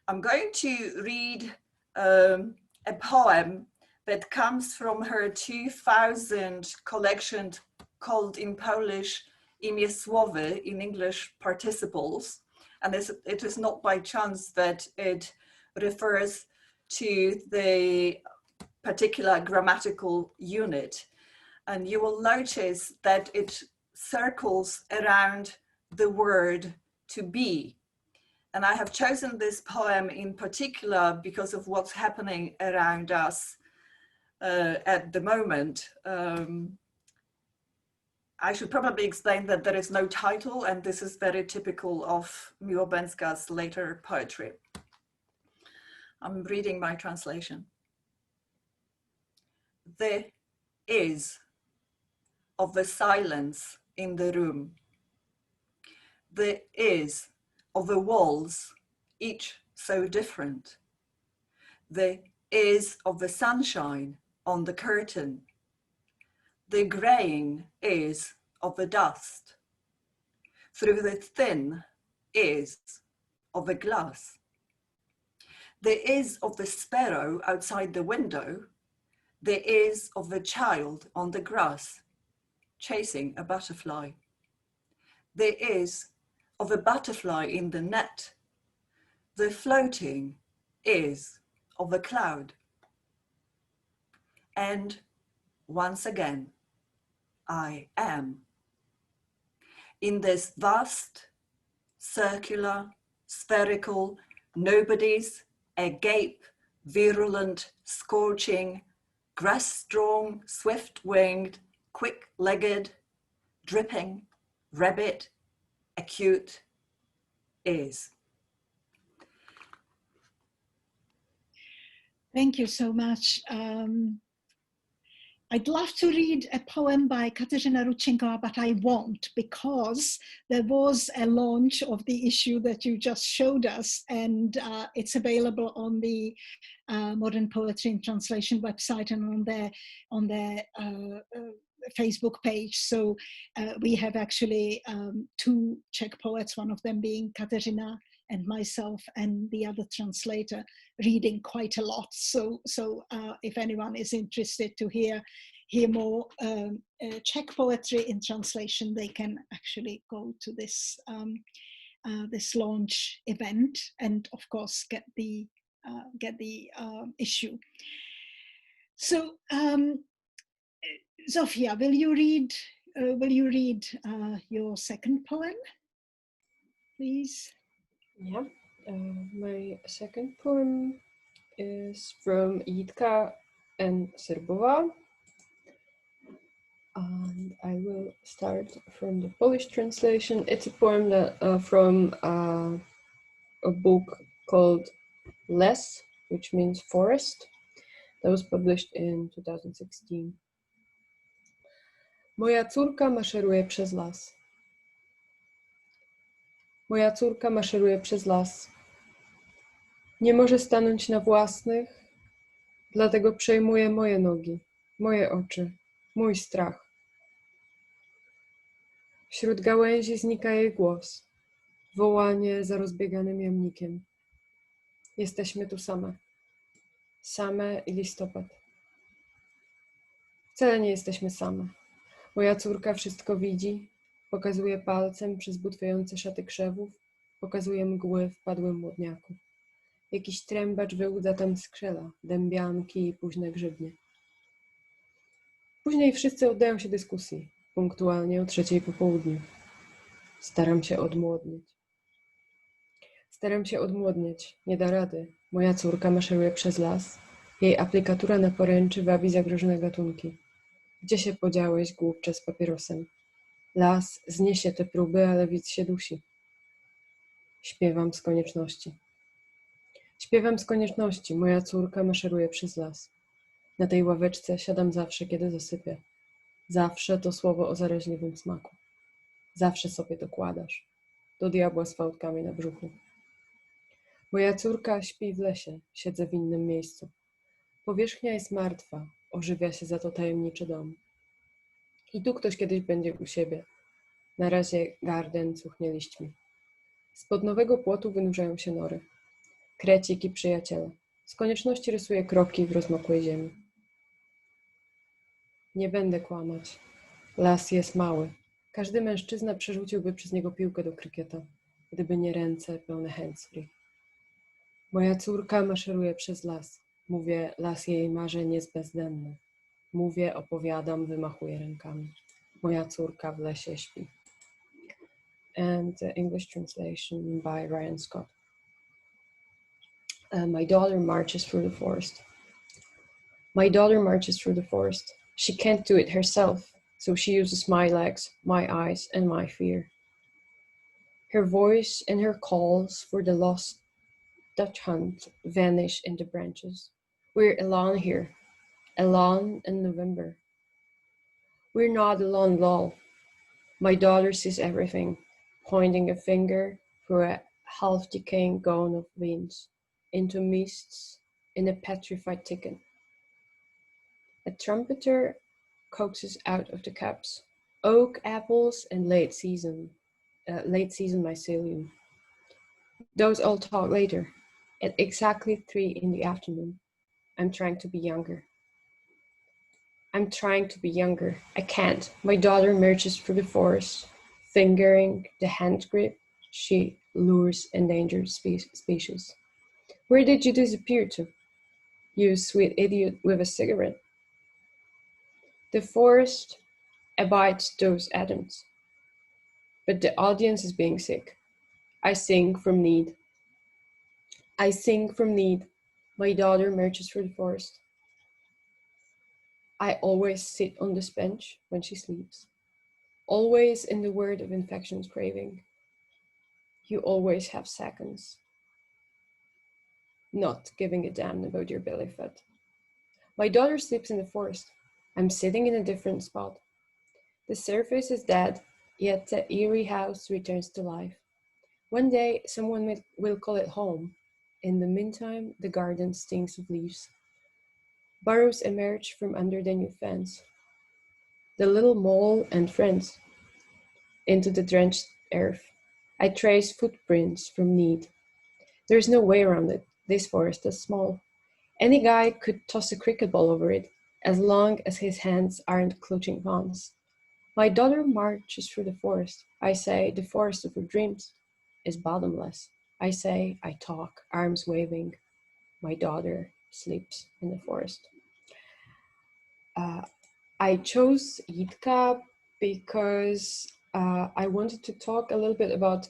D: I'm going to read a poem that comes from her 2000 collection called in Polish imię słowy in English participles, and it is not by chance that it refers to the particular grammatical unit. And you will notice that it circles around the word to be. And I have chosen this poem in particular because of what's happening around us at the moment. I should probably explain that there is no title, and this is very typical of Miłoszynska's later poetry. I'm reading my translation. The is of the silence in the room. The is of the walls, each so different. The is of the sunshine on the curtain. The graying is of the dust. Through the thin is of the glass. The is of the sparrow outside the window. The is of the child on the grass, chasing a butterfly. The is of a butterfly in the net. The floating is of a cloud. And once again, I am. In this vast, circular, spherical, nobody's, agape, virulent, scorching, grass-strong, swift-winged, quick-legged, dripping, rabbit, acute is.
A: Thank you so much. I'd love to read a poem by Kateřina Rudčenková, but I won't, because there was a launch of the issue that you just showed us, and it's available on the Modern Poetry in Translation website and on their Facebook page. So we have actually two Czech poets, one of them being Kateřina and myself, and the other translator reading quite a lot. So if anyone is interested to hear more Czech poetry in translation, they can actually go to this this launch event, and of course get the issue. So Zofia, will you read your second poem, please?
B: Yeah, my second poem is from Jitka and Srbová, and I will start from the Polish translation. It's a poem that, from a book called Les, which means forest, that was published in 2016. Moja córka maszeruje przez las. Moja córka maszeruje przez las. Nie może stanąć na własnych, dlatego przejmuje moje nogi, moje oczy, mój strach. Wśród gałęzi znika jej głos, wołanie za rozbieganym jamnikiem. Jesteśmy tu same. Same i listopad. Wcale nie jesteśmy same. Moja córka wszystko widzi, pokazuje palcem przez butwiejące szaty krzewów, pokazuje mgły w padłym młodniaku. Jakiś trębacz wyłudza tam skrzela, dębianki i późne grzybnie. Później wszyscy oddają się dyskusji, punktualnie o 3:00 po południu. Staram się odmłodnieć. Staram się odmłodnieć, nie da rady. Moja córka maszeruje przez las. Jej aplikatura na poręczy wabi zagrożone gatunki. Gdzie się podziałeś, głupcze z papierosem? Las zniesie te próby, ale widz się dusi. Śpiewam z konieczności. Śpiewam z konieczności. Moja córka maszeruje przez las. Na tej ławeczce siadam zawsze, kiedy zasypię. Zawsze to słowo o zaraźliwym smaku. Zawsze sobie dokładasz. Do diabła z fałdkami na brzuchu. Moja córka śpi w lesie. Siedzę w innym miejscu. Powierzchnia jest martwa. Ożywia się za to tajemniczy dom. I tu ktoś kiedyś będzie u siebie. Na razie garden cuchnie liśćmi. Spod nowego płotu wynurzają się nory. Krecik i przyjaciele. Z konieczności rysuję kroki w rozmokłej ziemi. Nie będę kłamać. Las jest mały. Każdy mężczyzna przerzuciłby przez niego piłkę do krykieta, gdyby nie ręce pełne handsfree. Moja córka maszeruje przez las. Mówię, las jej marzeń jest bezdenny. Mówię, opowiadam, wymachuję rękami. Moja córka w lesie śpi. And the English translation by Ryan Scott. My daughter marches through the forest. My daughter marches through the forest. She can't do it herself, so she uses my legs, my eyes, and my fear. Her voice and her calls for the lost Dutch hunt vanish in the branches. We're alone here, alone in November. We're not alone at all. My daughter sees everything, pointing a finger through a half-decaying gown of beans into mists in a petrified thicket. A trumpeter coaxes out of the cups oak apples and late season mycelium. Those all talk later, at exactly 3 in the afternoon. I'm trying to be younger. I'm trying to be younger. I can't. My daughter marches through the forest, fingering the hand grip she lures endangered species. Where did you disappear to, you sweet idiot with a cigarette? The forest abides those atoms, but the audience is being sick. I sing from need. I sing from need. My daughter marches through the forest. I always sit on this bench when she sleeps. Always in the word of infection's craving. You always have seconds. Not giving a damn about your belly fat. My daughter sleeps in the forest. I'm sitting in a different spot. The surface is dead, yet the eerie house returns to life. One day, someone will call it home. In the meantime, the garden stinks of leaves. Burrows emerge from under the new fence. The little mole and friends. Into the drenched earth. I trace footprints from need. There's no way around it. This forest is small. Any guy could toss a cricket ball over it, as long as his hands aren't clutching palms. My daughter marches through the forest. I say the forest of her dreams is bottomless. I say, I talk, arms waving. My daughter sleeps in the forest. I chose Jitka because I wanted to talk a little bit about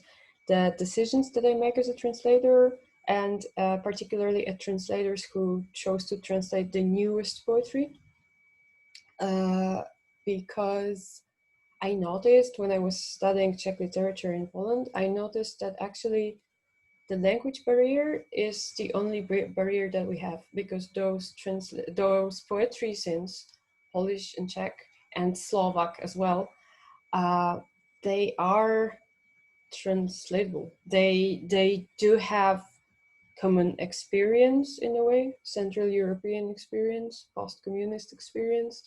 B: the decisions that I make as a translator, and particularly at translators who chose to translate the newest poetry. Because I noticed when I was studying Czech literature in Poland, I noticed that actually the language barrier is the only barrier that we have, because those poetry scenes, Polish and Czech and Slovak as well, they are translatable. They do have common experience in a way, Central European experience, post-communist experience,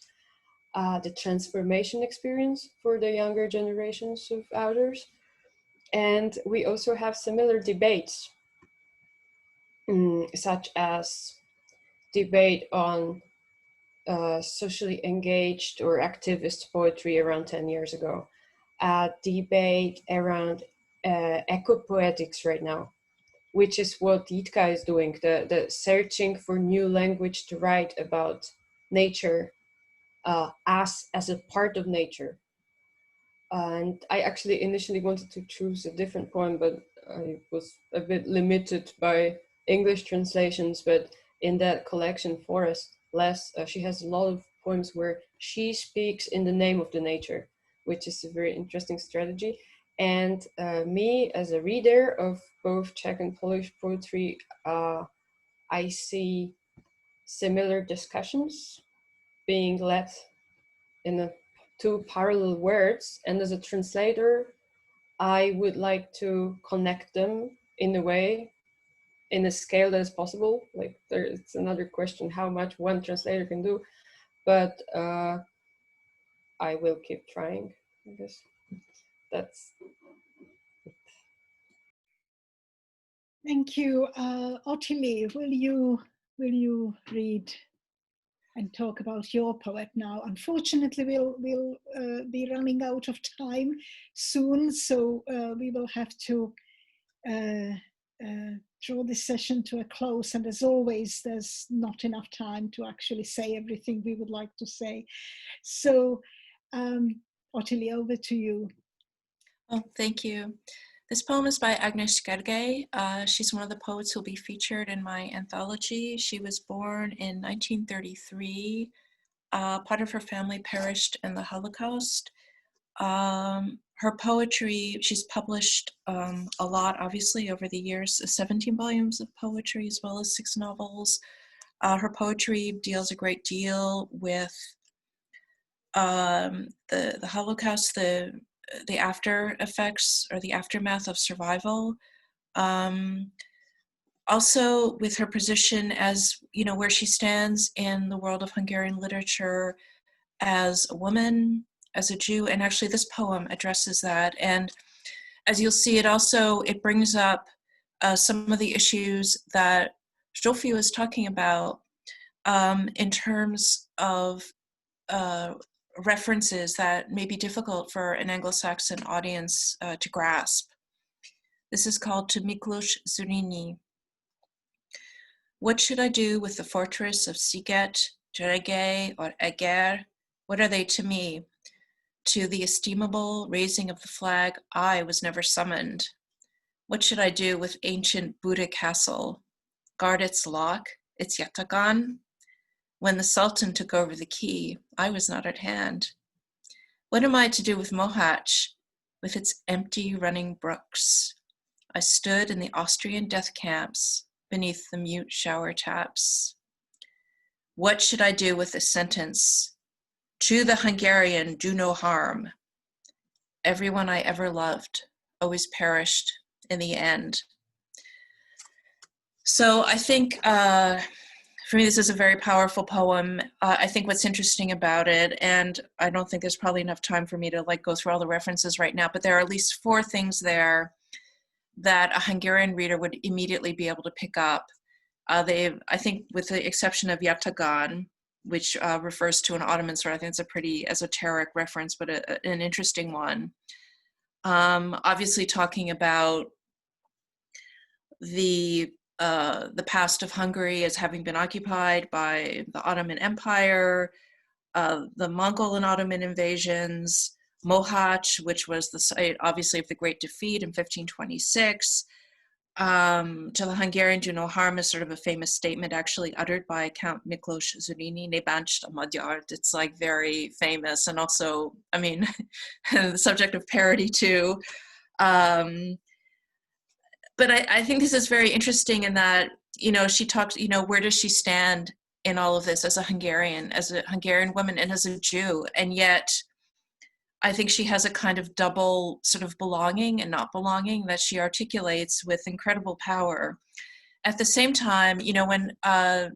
B: the transformation experience for the younger generations of authors. And we also have similar debates, such as debate on socially engaged or activist poetry around 10 years ago, debate around eco-poetics right now, which is what Jitka is doing, the searching for new language to write about nature as a part of nature. And I actually initially wanted to choose a different poem, but I was a bit limited by English translations. But in that collection, Forest, she has a lot of poems where she speaks in the name of the nature, which is a very interesting strategy. And me, as a reader of both Czech and Polish poetry, I see similar discussions being led in two parallel words, and as a translator, I would like to connect them in a way, in a scale that is possible. Like it's another question how much one translator can do, but I will keep trying. I guess that's it.
A: Thank you, Ottilie. Will you read and talk about your poet now. Unfortunately, we'll be running out of time soon, so we will have to draw this session to a close. And as always, there's not enough time to actually say everything we would like to say. So, Ottilie, over to you.
C: Oh, thank you. This poem is by Agnes Gergely. She's one of the poets who will be featured in my anthology. She was born in 1933. Part of her family perished in the Holocaust. Her poetry, she's published a lot, obviously, over the years, 17 volumes of poetry, as well as 6 novels. Her poetry deals a great deal with the Holocaust, the after effects or the aftermath of survival. Also with her position as, where she stands in the world of Hungarian literature as a woman, as a Jew, and actually this poem addresses that. And as you'll see, it brings up some of the issues that Zofia was talking about in terms of references that may be difficult for an Anglo-Saxon audience to grasp. This is called To Miklós Zrínyi. What should I do with the fortress of Sziget, Dzserege, or Eger? What are they to me? To the estimable raising of the flag, I was never summoned. What should I do with ancient Buda Castle? Guard its lock, its yatagan? When the Sultan took over the key, I was not at hand. What am I to do with Mohács, with its empty running brooks? I stood in the Austrian death camps beneath the mute shower taps. What should I do with the sentence? To the Hungarian, do no harm. Everyone I ever loved always perished in the end. So I think, for me, this is a very powerful poem. I think what's interesting about it, and I don't think there's probably enough time for me to go through all the references right now, but there are at least 4 things there that a Hungarian reader would immediately be able to pick up. I think with the exception of yatagan, which refers to an Ottoman sword, I think it's a pretty esoteric reference, but an interesting one. Obviously talking about the past of Hungary as having been occupied by the Ottoman Empire, the Mongol and Ottoman invasions, Mohács, which was the site, obviously, of the Great Defeat in 1526. To the Hungarian, do no harm is sort of a famous statement actually uttered by Count Miklós Zrínyi, ne bántsd a magyart. It's very famous, and also, I mean, the subject of parody too. But I think this is very interesting in that, she talks, where does she stand in all of this as a Hungarian woman and as a Jew? And yet, I think she has a kind of double sort of belonging and not belonging that she articulates with incredible power. At the same time, when I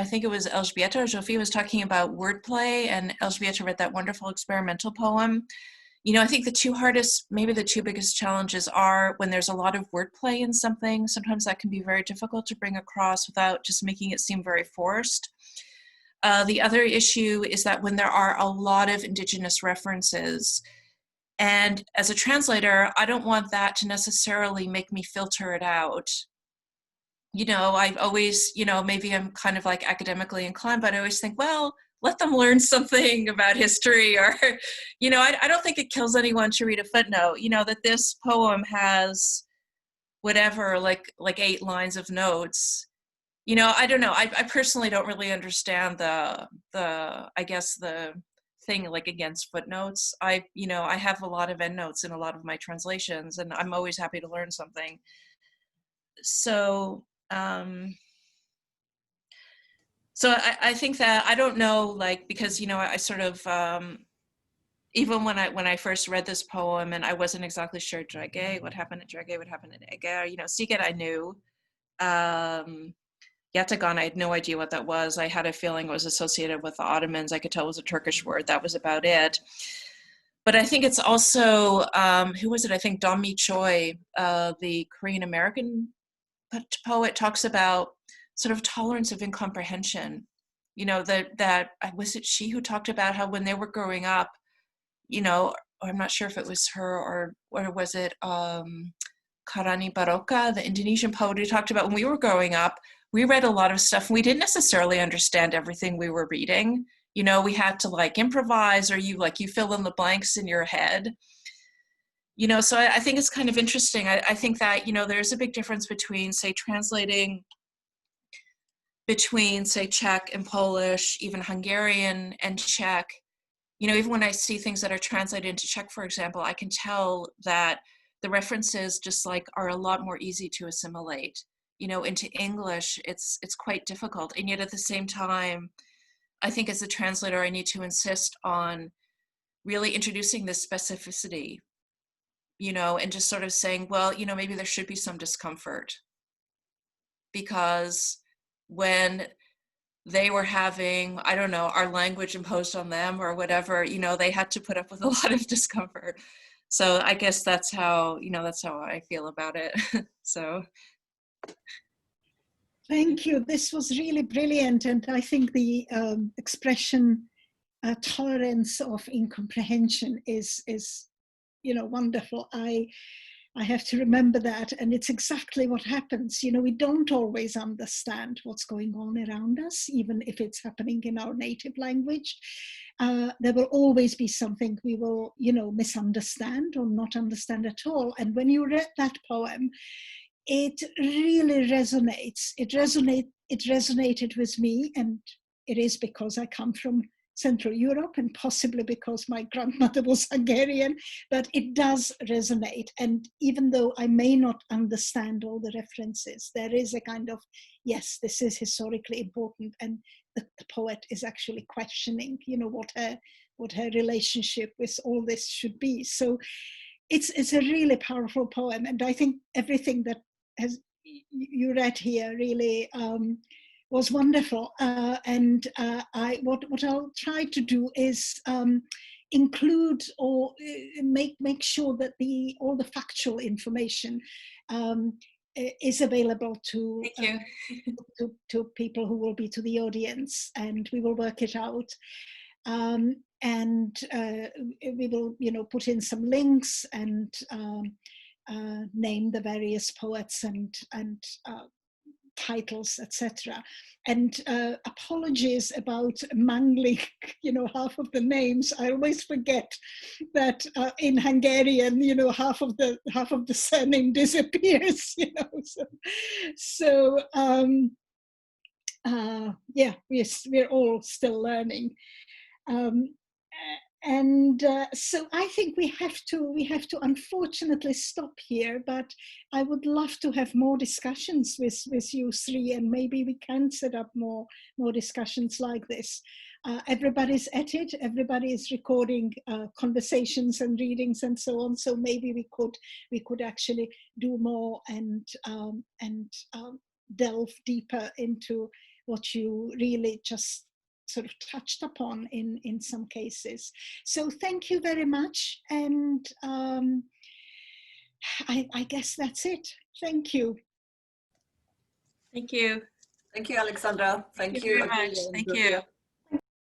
C: think it was Elżbieta or Zofia was talking about wordplay, and Elżbieta read that wonderful experimental poem, I think maybe the 2 biggest challenges are when there's a lot of wordplay in something. Sometimes that can be very difficult to bring across without just making it seem very forced. The other issue is that when there are a lot of indigenous references, and as a translator, I don't want that to necessarily make me filter it out. I've always, maybe I'm kind of academically inclined, but I always think, well, let them learn something about history, or, I don't think it kills anyone to read a footnote, that this poem has whatever, 8 lines of notes. I don't know. I personally don't really understand the thing against footnotes. I have a lot of endnotes in a lot of my translations, and I'm always happy to learn something. So, I think that, I don't know, because, I sort of, even when I first read this poem and I wasn't exactly sure, what happened at Dzserege, what happened at Eger, Sziget I knew. Yatagan, I had no idea what that was. I had a feeling it was associated with the Ottomans. I could tell it was a Turkish word. That was about it. But I think it's also, who was it? I think Dong-mi Choi, the Korean-American poet, talks about sort of tolerance of incomprehension. you know, that was it she who talked about how when they were growing up, you know, or I'm not sure if it was her or was it Karani Baroka, the Indonesian poet, who talked about when we were growing up, we read a lot of stuff and we didn't necessarily understand everything we were reading. You know, we had to like improvise, or you fill in the blanks in your head. You know, so I think it's kind of interesting. I think that, you know, there's a big difference between, say, translating between, say, Czech and Polish, even Hungarian and Czech. You know, even when I see things that are translated into Czech, for example, I can tell that the references just like are a lot more easy to assimilate. You know, into English, it's quite difficult. And yet at the same time, I think as a translator, I need to insist on really introducing this specificity, you know, and just sort of saying, well, you know, maybe there should be some discomfort, because when they were having, I don't know, our language imposed on them or whatever, you know, they had to put up with a lot of discomfort. So I guess that's how, you know, that's how I feel about it. So.
A: Thank you. This was really brilliant. And I think the expression tolerance of incomprehension is, you know, wonderful. I have to remember that. And it's exactly what happens. You know, we don't always understand what's going on around us, even if it's happening in our native language. There will always be something we will, you know, misunderstand or not understand at all. And when you read that poem, it really resonates. It resonated with me, and it is because I come from Central Europe and possibly because my grandmother was Hungarian, but it does resonate. And even though I may not understand all the references, there is a kind of, yes, this is historically important, and the poet is actually questioning, you know, what her relationship with all this should be. So it's a really powerful poem, and I think everything that you read here really was wonderful. What I'll try to do is include or make sure that all the factual information is available to people who will be to the audience, and we will work it out. And we will, you know, put in some links and name the various poets and titles, etc. And apologies about mangling, you know, half of the names. I always forget that in Hungarian, you know, half of the surname disappears, you know. So yeah, we're all still learning. So I think we have to unfortunately stop here, but I would love to have more discussions with you three, and maybe we can set up more discussions like this. Everybody's at it, everybody is recording conversations and readings and so on, so maybe we could actually do more and delve deeper into what you really just sort of touched upon in some cases. So thank you very much, and I guess that's it. Thank you.
C: Thank you.
D: Thank you, Alexandra. Thank you
C: very much. Thank you.